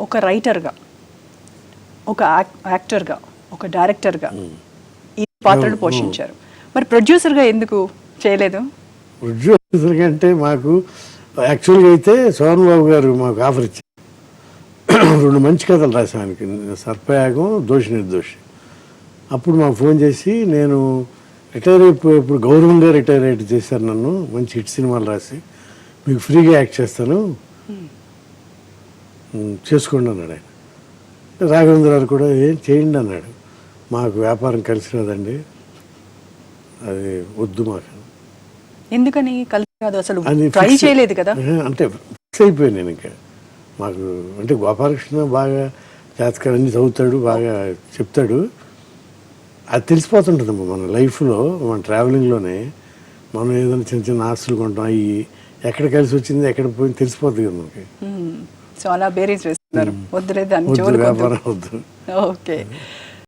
ఒక రైటర్గా, ఒక యాక్టర్గా, ఒక డైరెక్టర్గా ఈ పాత్రను పోషించారు. మరి ప్రొడ్యూసర్గా ఎందుకు చేయలేదు? ప్రొడ్యూసర్గా అంటే మాకు యాక్చువల్గా అయితే సోహన్ బాబు గారు మాకు ఆఫర్ ఇచ్చారు. 2 మంచి కథలు రాసానికి, సర్పయాగం, దోషి నిర్దోషి. అప్పుడు మాకు ఫోన్ చేసి, నేను రిటైర్ అయిపోయి ఇప్పుడు గౌరవంగా రిటైర్ అయ్యి చేశారు నన్ను, మంచి హిట్ సినిమాలు రాసి మీకు ఫ్రీగా యాక్ట్ చేస్తాను, చేసుకోండి అన్నాడు ఆయన. రాఘవేంద్ర గారు కూడా ఏం చేయండి అన్నాడు. మాకు వ్యాపారం కలిసి రాదండి, అది వద్దు మాకు. ఎందుకని కలిసి కాదు? అసలు ట్రై చేయలేదు కదా? అంటే ఫిక్స్ అయిపోయాను నేను. ఇంకా మాకు అంటే గోపాలకృష్ణ బాగా జాతకాలు అన్నీ చదువుతాడు, బాగా చెప్తాడు. అది తెలిసిపోతుంటుంది మన లైఫ్లో, మన ట్రావెలింగ్లోనే. మనం ఏదైనా చిన్న చిన్న ఆస్తులు కొంటాం, అవి ఎక్కడ కలిసి వచ్చింది ఎక్కడ పోయింది తెలిసిపోతుంది కదా మనకి. సో అలా బేరీజ్ వేస్తున్నారు, వద్దులేదు అని. వ్యాపారం వద్దు. ఓకే.